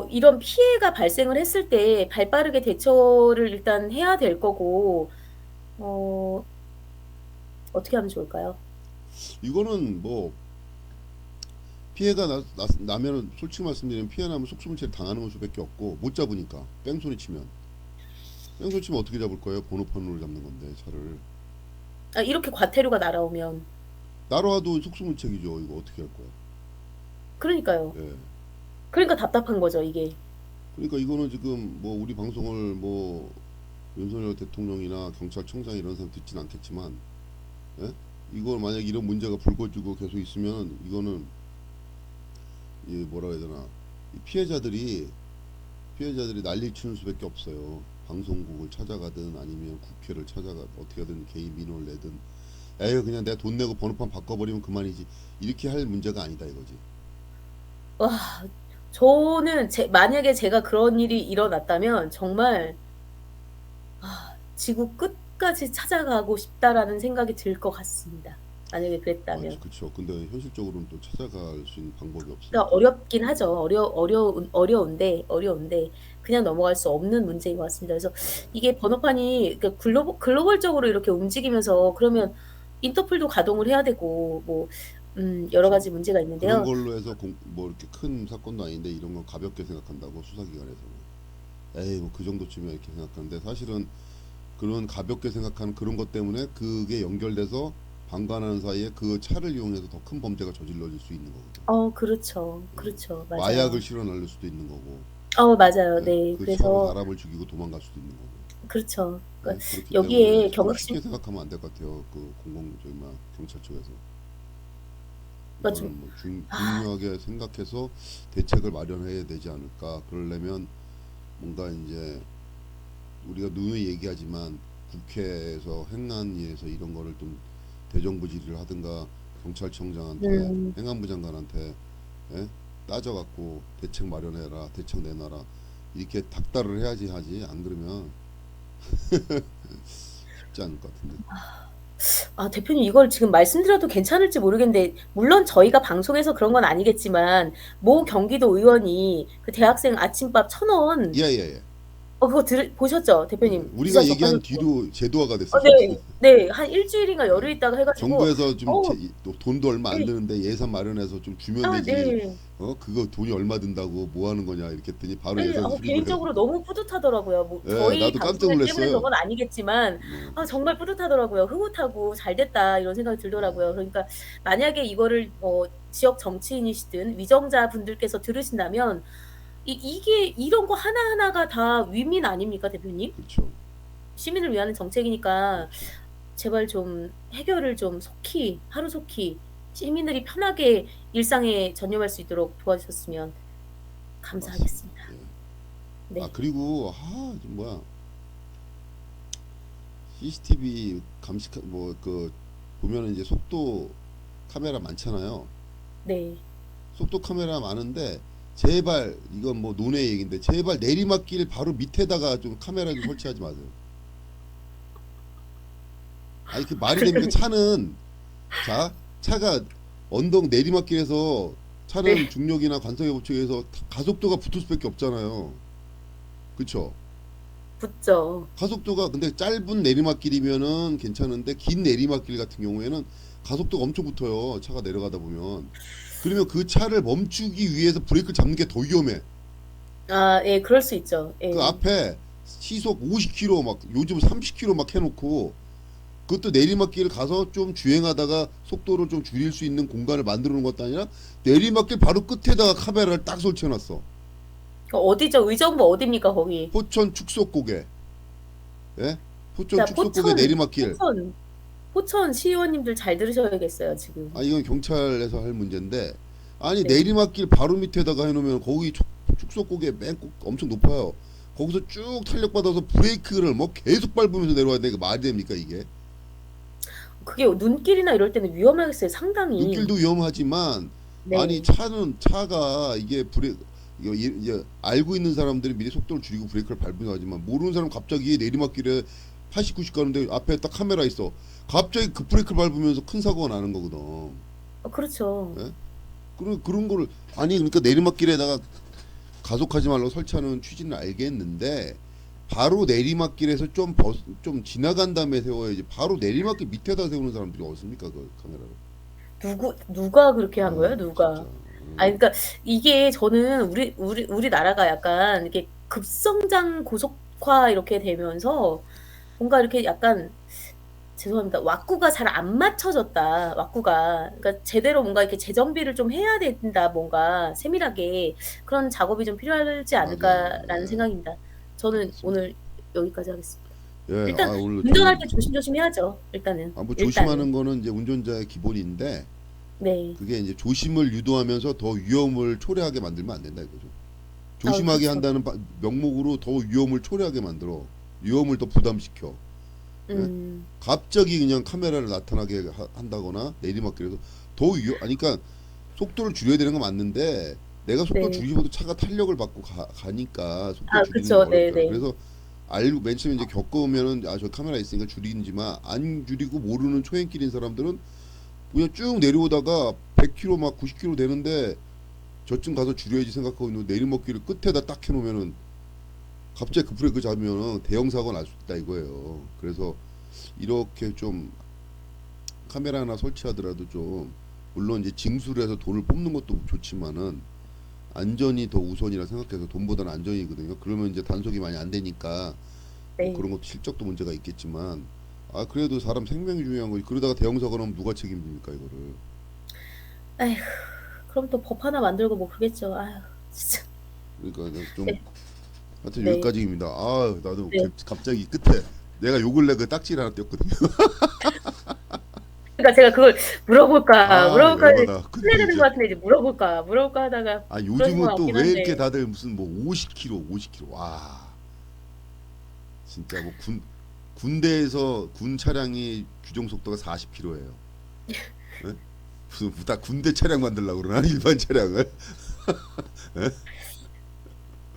이런 피해가 발생을 했을 때 발빠르게 대처를 일단 해야 될 거고, 어 어떻게 하면 좋을까요? 이거는 뭐 피해가 나면 솔직히 말씀드리면 피해 나면 속수무책 당하는 수밖에 없고 못 잡으니까 뺑소니 치면 어떻게 잡을 거예요? 번호판으로 잡는 건데 차를 아, 이렇게 과태료가 날아오면. 날아와도 속수무책이죠. 이거 어떻게 할 거야? 그러니까요. 예. 그러니까 답답한 거죠, 이게. 그러니까 이거는 지금 뭐 우리 방송을 뭐 윤석열 대통령이나 경찰청장 이런 사람 듣진 않겠지만, 예? 이걸 만약 이런 문제가 불거지고 계속 있으면 이거는 이 뭐라 해야 되나 이 피해자들이 난리 치는 수밖에 없어요. 방송국을 찾아가든 아니면 국회를 찾아가 어떻게든 개인 민원을 내든 에휴 그냥 내가 돈 내고 번호판 바꿔버리면 그만이지 이렇게 할 문제가 아니다 이거지. 와, 저는 만약에 제가 그런 일이 일어났다면 정말 지구 끝까지 찾아가고 싶다라는 생각이 들 것 같습니다. 만약에 그랬다면. 그쵸. 근데 현실적으로는 또 찾아갈 수 있는 방법이 그러니까 없으니까. 어렵긴 하죠. 어려운데 그냥 넘어갈 수 없는 문제인 것 같습니다. 그래서 이게 번호판이 그러니까 글로벌적으로 이렇게 움직이면서, 그러면 인터폴도 가동을 해야 되고 뭐 여러 그쵸. 가지 문제가 그런 있는데요. 걸로 해서 뭐 이렇게 큰 사건도 아닌데 이런 건 가볍게 생각한다고 수사기관에서는. 에이 뭐 그 정도쯤이야 이렇게 생각하는데 사실은 그런 가볍게 생각하는 그런 것 때문에 그게 연결돼서 방관하는 사이에 그 차를 이용해서 더 큰 범죄가 저질러질 수 있는 거거든. 그렇죠. 예. 그렇죠. 맞아요. 마약을 실어 날릴 수도 있는 거고, 맞아요. 예. 네. 그 차로 그래서 사람을 죽이고 도망갈 수도 있는 거고. 그렇죠. 예. 그러니까 그렇기 때문에 여기에 너무 경각심. 쉽게 생각하면 안 될 것 같아요. 그 저기 막 경찰 쪽에서 그러니까 좀 이거는 뭐 중요하게 생각해서 대책을 마련해야 되지 않을까. 그러려면 뭔가 이제 우리가 누누이 얘기하지만 국회에서 행안위에서 이런 거를 좀 대정부 질의를 하든가 경찰청장한테 음. 행안부 장관한테 예? 따져갖고 대책 마련해라, 대책 내놔라 이렇게 닥달을 해야지 하지 안 그러면 쉽지 않을 것 같은데. 아, 대표님 이걸 지금 말씀드려도 괜찮을지 모르겠는데 물론 저희가 방송에서 그런 건 아니겠지만 모 경기도 의원이 그 대학생 아침밥 1,000원 예예예. 그거 보셨죠? 예. 대표님 기사 우리가 얘기한 접하셨죠? 뒤로 제도화가 됐어요. 네. 네. 한 일주일인가 열흘 있다가 해가지고 정부에서 좀 어, 또 돈도 얼마 안 네. 드는데 예산 마련해서 좀 주면 아, 되지. 네. 그거 돈이 얼마 든다고 뭐 하는 거냐 이렇게 했더니 바로 네. 예산 수립을 해. 개인적으로 너무 뿌듯하더라고요. 뭐 예, 저희 나도 깜짝 방송을 때문에 그런 놀랐어요. 건 아니겠지만 뭐, 정말 뿌듯하더라고요. 흐뭇하고 '잘 됐다.' 이런 생각이 들더라고요. 그러니까 만약에 이거를 지역 정치인이시든 위정자분들께서 들으신다면 이게 이런 거 하나하나가 다 위민 아닙니까, 대표님? 그렇죠. 시민을 위한 정책이니까 그렇죠. 제발 좀 해결을 좀 속히 하루속히 시민들이 편하게 일상에 전념할 수 있도록 도와주셨으면 맞습니다. 감사하겠습니다. 예. 네. 그리고 좀 뭐야 CCTV 감시 뭐 그 보면은 이제 속도 카메라 많잖아요. 네. 속도 카메라 많은데 제발 이건 뭐 논의 얘기인데 제발 내리막길 바로 밑에다가 좀 카메라 좀 설치하지 마세요. 아니 그 말이 됩니까? 차가 언덕 내리막길에서 차는 네. 중력이나 관성의 법칙에 의해서 가속도가 붙을 수밖에 없잖아요. 그쵸? 붙죠. 가속도가 근데 짧은 내리막길이면은 괜찮은데 긴 내리막길 같은 경우에는 가속도가 엄청 붙어요. 차가 내려가다 보면. 그러면 그 차를 멈추기 위해서 브레이크를 잡는 게 더 위험해. 아, 예, 그럴 수 있죠. 그 예. 앞에 시속 50km 막 요즘 30km 막 해놓고 그것도 내리막길 가서 좀 주행하다가 속도를 좀 줄일 수 있는 공간을 만들어 놓은 것도 아니라 내리막길 바로 끝에다가 카메라를 딱 설치해놨어. 어디죠? 의정부 어디입니까, 거기? 포천 축소고개. 예? 포천 자, 축소고개 내리막길. 포천 시의원님들 잘 들으셔야겠어요, 지금. 이건 경찰에서 할 문제인데 아니 네. 내리막길 바로 밑에다가 해놓으면 거기 축소고개 맨 꼭 엄청 높아요. 거기서 쭉 탄력받아서 브레이크를 뭐 계속 밟으면서 내려와야 돼. 이게 말이 됩니까 이게? 그게 눈길이나 이럴 때는 위험하겠어요, 상당히. 눈길도 위험하지만 아니 네. 차가 이게 이제 알고 있는 사람들이 미리 속도를 줄이고 브레이크를 밟으려 하지만 모르는 사람 갑자기 내리막길에 80, 90 가는데 앞에 딱 카메라 있어. 갑자기 그 브레이크를 밟으면서 큰 사고가 나는 거거든. 그렇죠. 예? 그런 거를 아니 그러니까 내리막길에다가 가속하지 말라고 설치하는 취지는 알겠는데 바로 내리막길에서 좀 지나간 다음에 세워야지. 바로 내리막길 밑에다 세우는 사람들이 어딨습니까 그 카메라를? 누가 그렇게 한 거예요? 누가? 진짜. 아니, 그러니까 이게 저는 우리나라가 약간 이렇게 급성장 고속화 이렇게 되면서 뭔가 이렇게 약간 죄송합니다. 왁구가 잘 안 맞춰졌다. 왁구가. 그러니까 제대로 뭔가 이렇게 재정비를 좀 해야 된다. 뭔가 세밀하게 그런 작업이 좀 필요하지 맞아요. 않을까라는 예. 생각입니다. 저는 맞습니다. 오늘 여기까지 하겠습니다. 예. 일단 오늘 운전할 좋은 때 조심조심 해야죠. 일단은. 뭐 일단은. 조심하는 거는 이제 운전자의 기본인데 네. 그게 이제 조심을 유도하면서 더 위험을 초래하게 만들면 안 된다 이거죠. 조심하게 그쵸. 한다는 명목으로 더 위험을 초래하게 만들어. 위험을 더 부담시켜. 예? 갑자기 그냥 카메라를 나타나게 한다거나 내리막길에서 더 아니 그러니까 속도를 줄여야 되는 건 맞는데 내가 속도 네. 줄이고도 차가 탄력을 받고 가니까 속도 줄이는 게 그쵸. 어렵더라고요. 네네. 그래서 알고 맨 처음에 이제 겪으면은 저 카메라 있으니까 줄이지만 안 줄이고 모르는 초행길인 사람들은 그냥 쭉 내려오다가 100km 막 90km 되는데 저쯤 가서 줄여야지 생각하고 있는 내리막길을 끝에다 딱 해놓으면은 갑자기 그 브레이크 잡으면 대형 사고가 날 수 있다 이거예요. 그래서 이렇게 좀 카메라 하나 설치하더라도 좀 물론 이제 징수를 해서 돈을 뽑는 것도 좋지만은 안전이 더 우선이라 생각해서 돈보다는 안전이거든요. 그러면 이제 단속이 많이 안 되니까 뭐 네. 그런 것도 실적도 문제가 있겠지만 그래도 사람 생명이 중요한 거지. 그러다가 대형 사고 나면 누가 책임집니까 이거를? 아휴, 그럼 또 법 하나 만들고 뭐 그러겠죠. 아휴, 진짜. 그러니까 좀 네. 하여튼 네. 여기까지입니다. 나도 네. 갑자기 끝에 내가 요 근래 그 딱지를 하나 떼었거든요. 그러니까 제가 그걸 물어볼까 열받아. 근데 혼내야 되는 이제 것 같은데 이제 물어볼까 하다가 그러신 것 요즘은 또 같긴 왜 이렇게 한데. 다들 무슨 뭐 50km, 50km 와 진짜 뭐 군대에서 군 차량이 규정 속도가 40km예요. 무슨 다 군대 차량 만들려고 그러나 일반 차량을.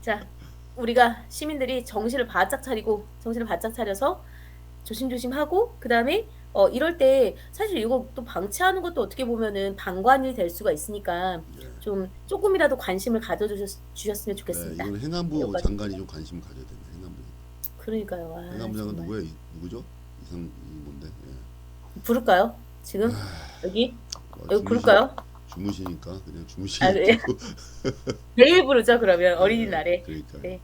자, 우리가 시민들이 정신을 바짝 차리고 정신을 바짝 차려서 조심조심하고 그다음에 이럴 때 사실 이거 또 방치하는 것도 어떻게 보면은 방관이 될 수가 있으니까 네. 좀 조금이라도 관심을 주셨으면 네, 좋겠습니다. 이건 몇 행안부 가지. 장관이 좀 관심을 가져야 되네. 행안부. 그러니까요. 아, 행안부 장관 정말. 누구예요? 누구죠? 이상 뭔데? 예. 부를까요? 지금 여기 주무시 부를까요? 주무시니까 그냥 아, 주무시게 네. 두고. 내일 부르죠. 그러면 예, 어린이날에. 그러니까요. 네.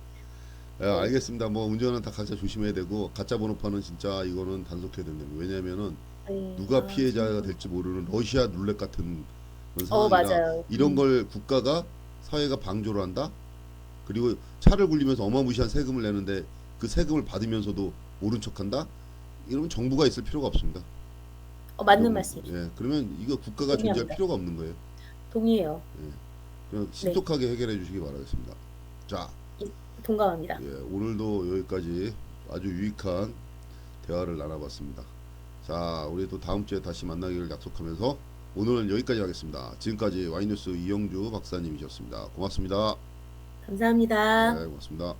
예, 네. 알겠습니다. 뭐 운전은 다 각자 조심해야 되고 가짜 번호판은 진짜 이거는 단속해야 된다. 왜냐면은 네. 누가 아, 피해자가 정말. 될지 모르는 러시아 룰렛 같은 그런 상황이라 맞아요. 이런 걸 국가가 사회가 방조를 한다. 그리고 차를 굴리면서 어마무시한 세금을 내는데 그 세금을 받으면서도 모른 척한다. 이러면 정부가 있을 필요가 없습니다. 맞는 이런, 말씀이죠. 예, 그러면 이거 국가가 존재할 동의합니다. 필요가 없는 거예요. 동의해요. 예, 그냥 네. 신속하게 해결해 주시기 바라겠습니다. 자, 동감합니다. 예, 오늘도 여기까지 아주 유익한 대화를 나눠봤습니다. 자, 우리 또 다음 주에 다시 만나기를 약속하면서 오늘은 여기까지 하겠습니다. 지금까지 와이뉴스 이영주 박사님이셨습니다. 고맙습니다. 감사합니다. 네, 고맙습니다.